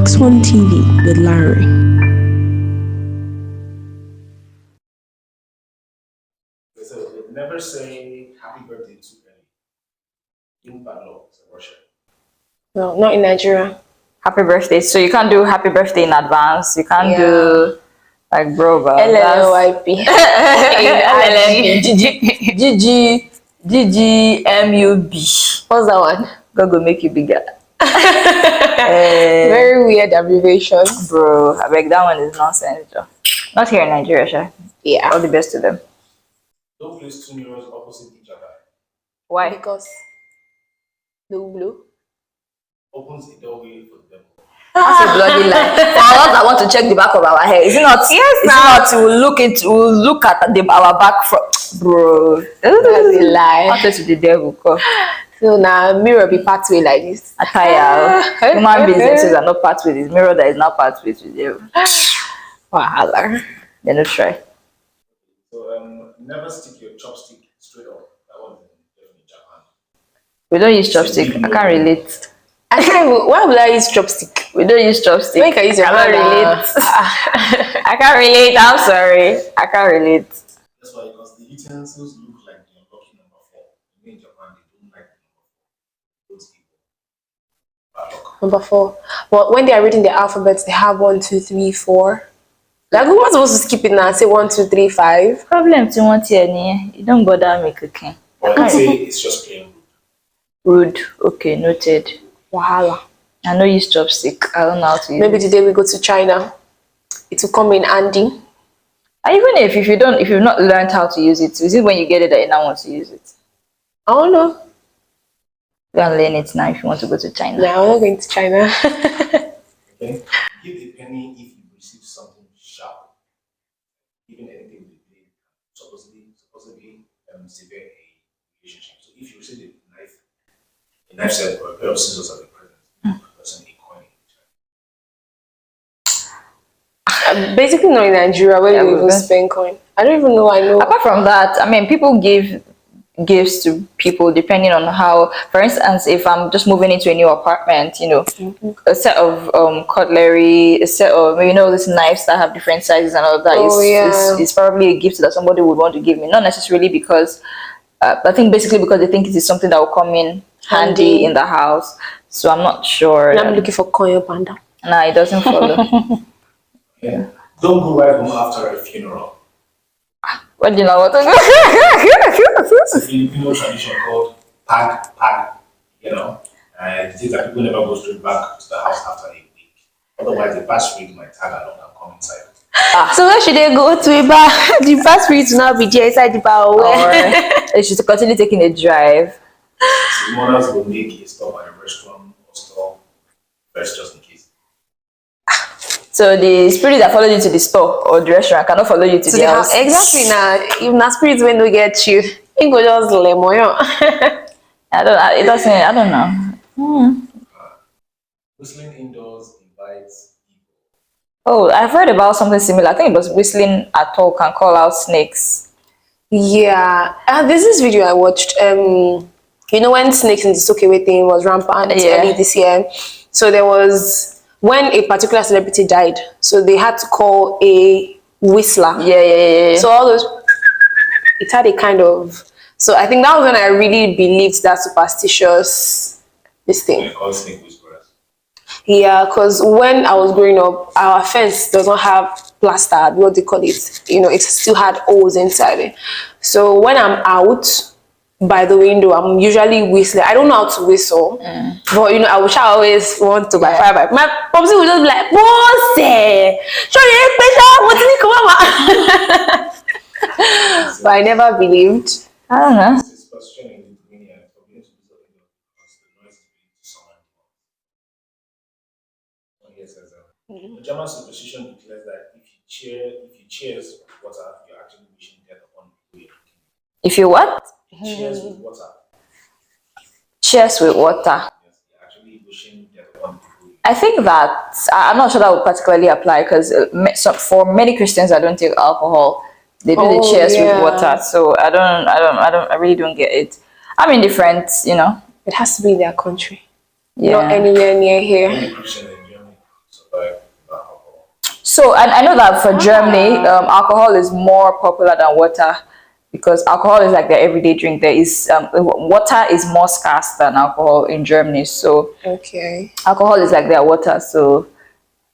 Max One TV with Larry. So they never say happy birthday too early. In bad luck, it's a Russia. No, not in Nigeria. Happy birthday. So you can't do happy birthday in advance. You can't do like bro, but LLYP. GGMUB. What's that one? God go make you bigger. Very weird abbreviation. Bro, I beg, that one is nonsense. Joe. Not here in Nigeria, sure. Yeah. All the best to them. Don't place two mirrors opposite each other. Why? Because blue. Opens a doorway for the devil. That's a bloody lie. For us that want to check the back of our hair, is it not? Yes, is it not? We'll look at our back from, bro. That's a lie. Not to the devil. So now mirror be pathway like this. Attire. Human beings are not pathway. This mirror that is not pathway to the devil. Wahala. Then let's try. So never stick your chopstick straight up. That one is definitely Japan. We don't use chopstick. I can't relate. I can't even, why would I use chopstick? We don't use chopstick. Make I use your I can't relate. I can't relate. I'm sorry. I can't relate. That's why, because the utensils look like the unlucky number 4. In Japan, they don't like the number 4. Those people. Bad luck. Number 4. Well, when they are reading the alphabets, they have 1, 2, 3, 4. Like, who was supposed to skip it now and say 1, 2, 3, 5? Problem to want here, you don't bother me cooking. Or I say it's just plain rude. Okay, noted. Wahala. I know use chopstick. I don't know how to use Maybe it. today we go to China. It will come in handy. Even if you've not learned how to use it, is it when you get it that you now want to use it? I don't know. Go and learn it now if you want to go to China. No, I'm not going to China. Okay. Give a penny if you receive something sharp. Even anything with blade supposedly sever a relationship. So if you receive a knife set or a pair of scissors at the present, person a coin. Basically not in Nigeria where we even spend coin. I don't even know. I know. Apart from that, I mean, people give gifts to people depending on how. For instance, if I'm just moving into a new apartment, a set of cutlery, a set of these knives that have different sizes and all of that is probably a gift that somebody would want to give me. Not necessarily because I think basically because they think it is something that will come in handy in the house. So I'm not sure. I'm looking for coin up and down. Nah, it doesn't follow. Yeah. Don't go right home after a funeral. What do you know what to do? It's a Filipino tradition called pag. And it is that people never go straight back to the house after a week. Otherwise, the past week might tag along and come inside. So where should they go to a bar? The past week to now be there inside the bar. Or they should continue taking a drive. So mothers will make a stop at a restaurant or store first just in case. So the spirit that followed you to the store or the restaurant cannot follow you to the house. Exactly. Now, if na spirit when they get you, it go just lemoyo. I don't know. Whistling indoors invites people. Oh, I've heard about something similar. I think it was whistling at all can call out snakes. Yeah. There's this video I watched. When snakes in the Sokewe thing was rampant early this year. So there was when a particular celebrity died, so they had to call a whistler. Yeah. So all those, it had a kind of. So I think that was when I really believed that superstitious this thing. They call snake whisperers. Yeah, because when I was growing up, our fence does not have plaster. What they call it, it still had holes inside it. So when I'm out by the window, I'm usually whistling. I don't know how to whistle, but I wish I always want to by fire. My popsy would just be like, "Boss, but I never believed. I don't know. It's superstition in Lithuania for being to do something because the noise is being to someone. Here says the German superstition declares that if you cheers with water, you're actually wishing death upon people. If you what? Cheers with water. Cheers with water. Yes, you're actually wishing death upon people. I think that I'm not sure that would particularly apply because for many Christians that don't take alcohol, they do the cheers with water. So I really don't get it. I'm indifferent, It has to be in their country. Yeah. Not anywhere near here. Only Christian in Germany. So So, and I know that for Germany, alcohol is more popular than water because alcohol is like their everyday drink. There is water is more scarce than alcohol in Germany. So, Okay. alcohol is like their water. So,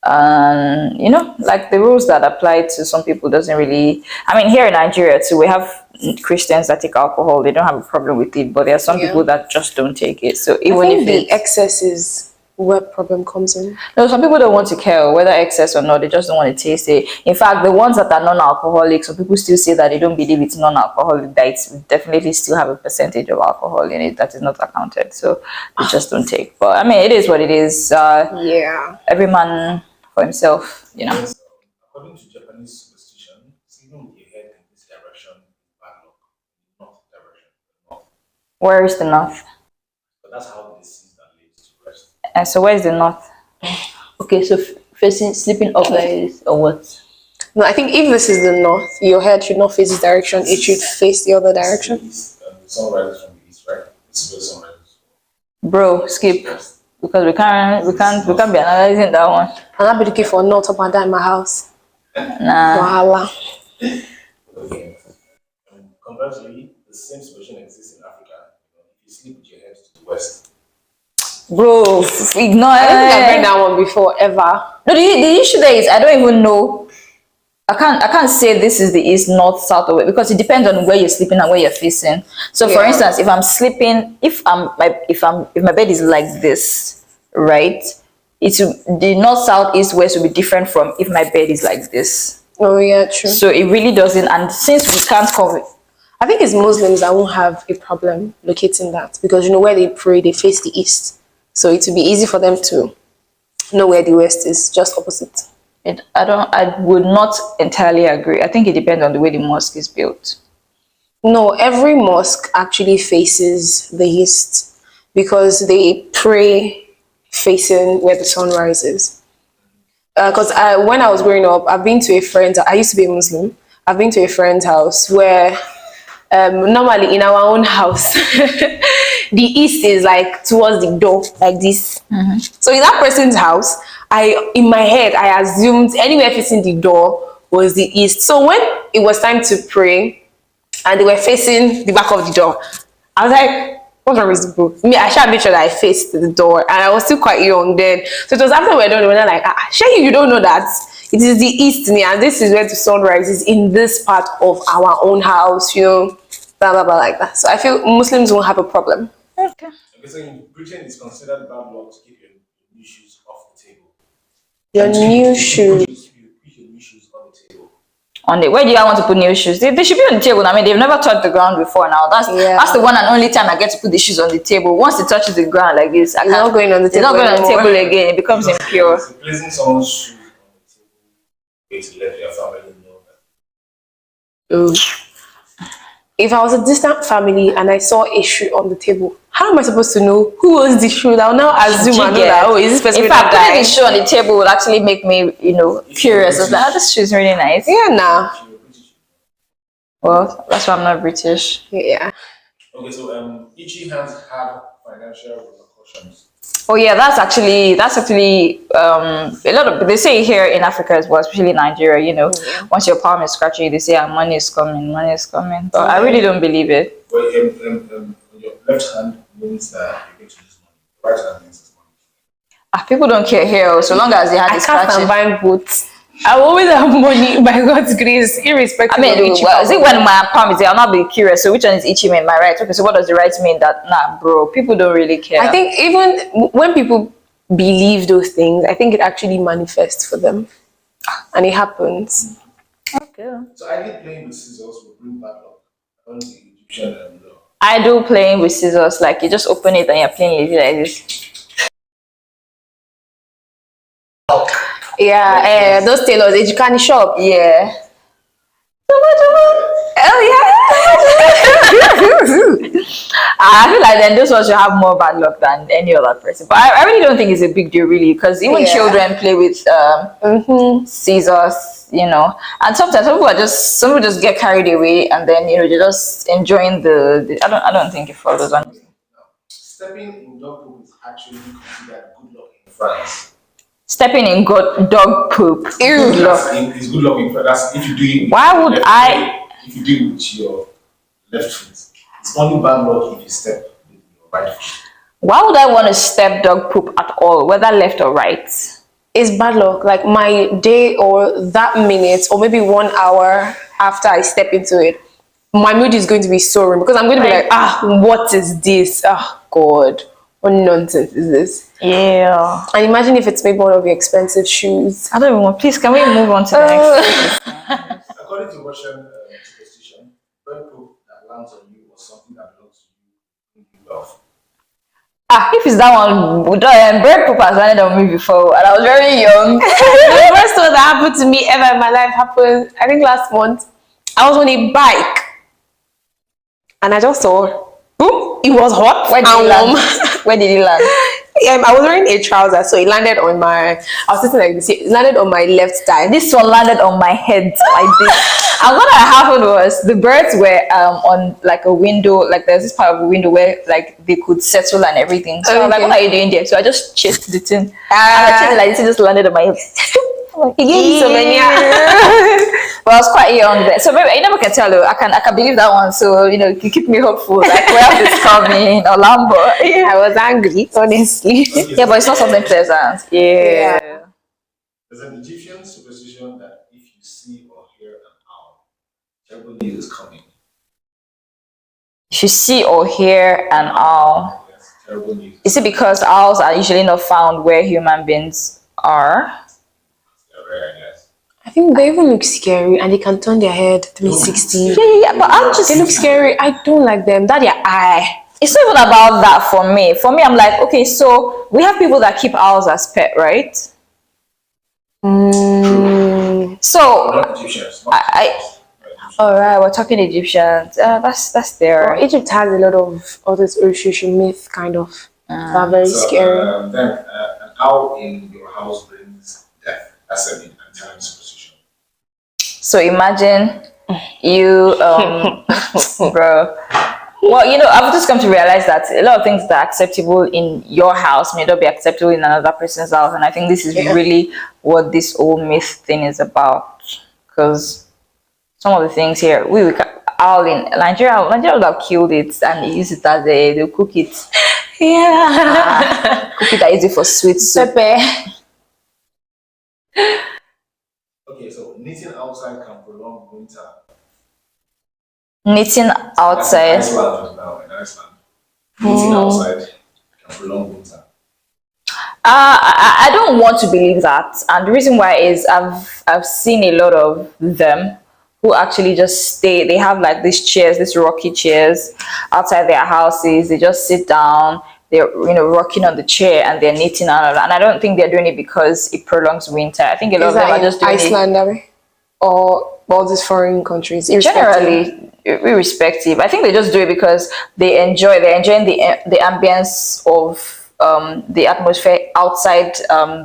like the rules that apply to some people doesn't really. I mean, here in Nigeria too, we have Christians that take alcohol. They don't have a problem with it, but there are some people that just don't take it. So even I think if the it's excess is where problem comes in. no, some people don't want to care whether excess or not. They just don't want to taste it. In fact, the ones that are non-alcoholic, some people still say that they don't believe it's non-alcoholic. That it's definitely still have a percentage of alcohol in it that is not accounted. So they just don't take. But I mean, it is what it is. Yeah. Every man for himself, you know. Yes, according to Japanese superstition, sleeping with your head in this direction is bad luck. North direction. North. Where is the north? But that's how they see that leads to rest. And so where is the north? Okay, so facing sleeping up like this or what? No, I think if this is the north, your head should not face this direction. It should face the other direction. East, the sun rises from the east, right? This is where the sun rises. Bro, skip. Because we can't be analyzing that one. And I'll be looking for north up and down in my house. Nah. Wahala. Okay. Conversely, the same situation exists in Africa. If you sleep with your head to the west, Bro, ignore I don't think I've heard it. that one before, ever. No, the issue there is I don't even know. I can't say this is the east, north, south, or west because it depends on where you're sleeping and where you're facing. So, for Yeah. instance, if I'm sleeping, if my bed is like this, right? The north, south, east, west will be different from if my bed is like this. Oh yeah, true. So it really doesn't. And since we can't cover, I think it's Muslims that won't have a problem locating that because you know where they pray, they face the east, so it will be easy for them to know where the west is, just opposite. I would not entirely agree. I think it depends on the way the mosque is built. No, every mosque actually faces the east because they pray facing where the sun rises. Because when I was growing up, I've been to a friend's. I used to be a Muslim. I've been to a friend's house where normally in our own house, the east is like towards the door, like this. So in that person's house, in my head, I assumed anywhere facing the door was the east. So when it was time to pray, and they were facing the back of the door, I was like, what's wrong with the book? Me, I should make sure that I faced the door, and I was still quite young then. So it was after we were done, we were like, sure you don't know that it is the east, and this is where the sun rises in this part of our own house, blah blah blah like that. So I feel Muslims won't have a problem. Okay. okay, so in Britain, it's considered bad luck to keep your new shoes off the table. Your new shoes. You put your new shoes on the table. Where do I want to put new shoes? They should be on the table. I mean, they've never touched the ground before now. That's the one and only time I get to put the shoes on the table. Once it touches the ground like this, It's not going on the it's table. not going on the anymore. table again. It becomes impure. It's placing someone's shoes on the table. Way to let your family know that. If I was a distant family and I saw a shoe on the table, how am I supposed to know who owns the shoe? I'll now assume and know that, is this person In going fact, to putting die? the shoe on the table would actually make me, curious. I was like, this shoe is really nice. Yeah, nah. Well, that's why I'm not British. Yeah. Okay, so itchy hands have financial repercussions. Oh yeah, that's actually a lot of they say here in Africa as well, especially Nigeria. Once your palm is scratchy, they say money is coming, money is coming. But I really don't believe it. Well, your left hand means that you're going to lose money. Right hand means it's money. People don't care here, so long as they have I the can't scratching. combine both. I will always have money by God's grace, irrespective I mean, of which is it when my palm is there? I'll not be curious. So which one is itchy mean? My right? Okay, so what does the right mean? That nah, bro. People don't really care. I think even when people believe those things, I think it actually manifests for them. And it happens. Okay. So I did playing with scissors will bring bad luck. According to the Egyptian law. I do playing with scissors. Like you just open it and you're playing with it like this. Yeah, those tailors, Ejikani shop. Yeah. Oh yeah. I feel like then those ones should have more bad luck than any other person. But I really don't think it's a big deal, really, because even children play with scissors, And sometimes some people just get carried away, and then they're just enjoying the. I don't think it follows on. Stepping in dog poop is actually considered good luck in France. Stepping in dog poop. Ew. It's good luck. That's if you do it. Why would I? If you do it with your left foot, it's only bad luck if you step with your right foot. Why would I want to step dog poop at all, whether left or right? It's bad luck. Like my day or that minute or maybe 1 hour after I step into it, my mood is going to be soaring because I'm going to be like, what is this? Oh God, what nonsense is this? Yeah. And imagine if it's maybe one of your expensive shoes. I don't even want. Please, can we move on to the next? According to Russian superstition, bird poop that lands on you or something that belongs to you, you love. If it's that one, bird poop has landed on me before, and I was very young. The first one that happened to me ever in my life happened, I think last month. I was on a bike and I just saw, boom, it was hot Where did and it land? warm. Where did it land? I was wearing a trouser, so it landed on my, I was sitting like this, it landed on my left thigh. This one landed on my head like this. And what happened was the birds were on like a window, like there's this part of the window where like they could settle and everything. So I was like, what are you doing there? So I just chased the thing. And I chased it like this, it just landed on my head. He gave me so many. But I was quite young then. So maybe I never can tell you. I can believe that one. So you can keep me hopeful. Like where else is coming or Lambo. I was angry, honestly. Yeah, but it's not something pleasant. Yeah. There's an Egyptian superstition that if you see or hear an owl, terrible news is coming. If you see or hear an owl, Yes, terrible news. is it because owls are usually not found where human beings are? They're rare, yes. I think they even look scary and they can turn their head 360. Yeah. But I'm just. They look scary. I don't like them. That their eye. It's not even about that for me. For me, I'm like, okay, so we have people that keep owls as pet, right? So Not Egyptians. Not all right, we're talking Egyptians. That's there. Egypt has a lot of all this Oshushu myth kind of. Are very scary. Then an owl in your house brings death. That's an Italian superstition. So imagine you, bro. Well, I've just come to realize that a lot of things that are acceptable in your house may not be acceptable in another person's house, and I think this is really what this whole myth thing is about. Because some of the things here, we owl in Nigeria would have killed it and use it as they'll cook it. Yeah. Cook it that easy for sweet soup. Pepe. Okay, so knitting outside can prolong winter. Knitting outside. That's in Iceland now, in Iceland. Knitting outside can prolong winter. I don't want to believe that, and the reason why is I've seen a lot of them who actually just stay. They have like these chairs, these rocky chairs outside their houses. They just sit down. They're rocking on the chair and they're knitting and all that. And I don't think they're doing it because it prolongs winter. I think a lot of them are just doing Iceland, or all these foreign countries. Generally, irrespective. I think they just do it because they're enjoying the ambience of the atmosphere outside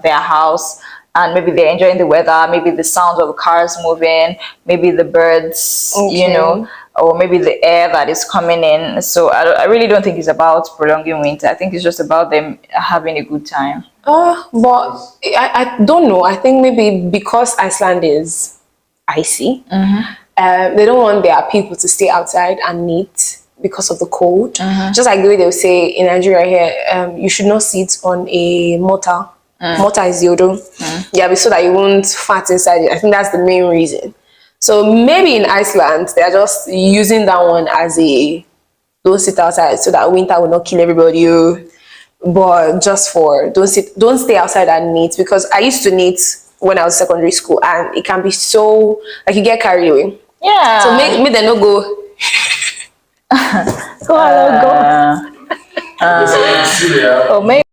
their house, and maybe they're enjoying the weather, maybe the sound of the cars moving, maybe the birds, or maybe the air that is coming in. So I really don't think it's about prolonging winter. I think it's just about them having a good time. But I don't know. I think maybe because Iceland is icy, they don't want their people to stay outside and knit because of the cold. Just like the way they'll say in Nigeria here, you should not sit on a mortar. Mortar is yodo. Yeah, so that you won't fart inside it. I think that's the main reason. So maybe in Iceland, they're just using that one as a don't sit outside so that winter will not kill everybody. But just for don't stay outside and knit, because I used to knit when I was in secondary school and it can be so like you get carried away. Yeah. So make them not go. Go. Syria, Or maybe